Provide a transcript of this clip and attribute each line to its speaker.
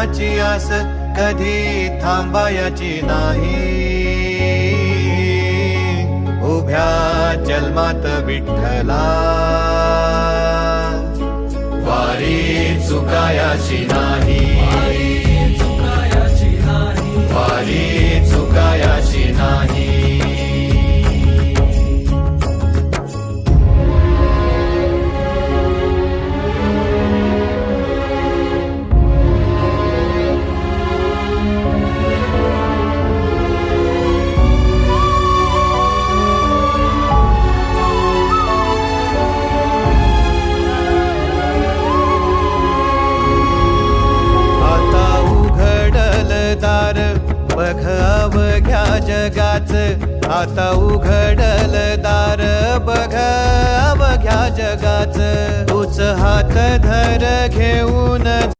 Speaker 1: फळाची आस कधी थांबायची नाही. उभ्या जन्मात विठ्ठला वारी चुकायाची नाही. वारी चुकायाची नाही. बघ अवघ्या जगाच, आता उघडल दार बघ अवघ्या जगाच. तूच हात धर घेऊन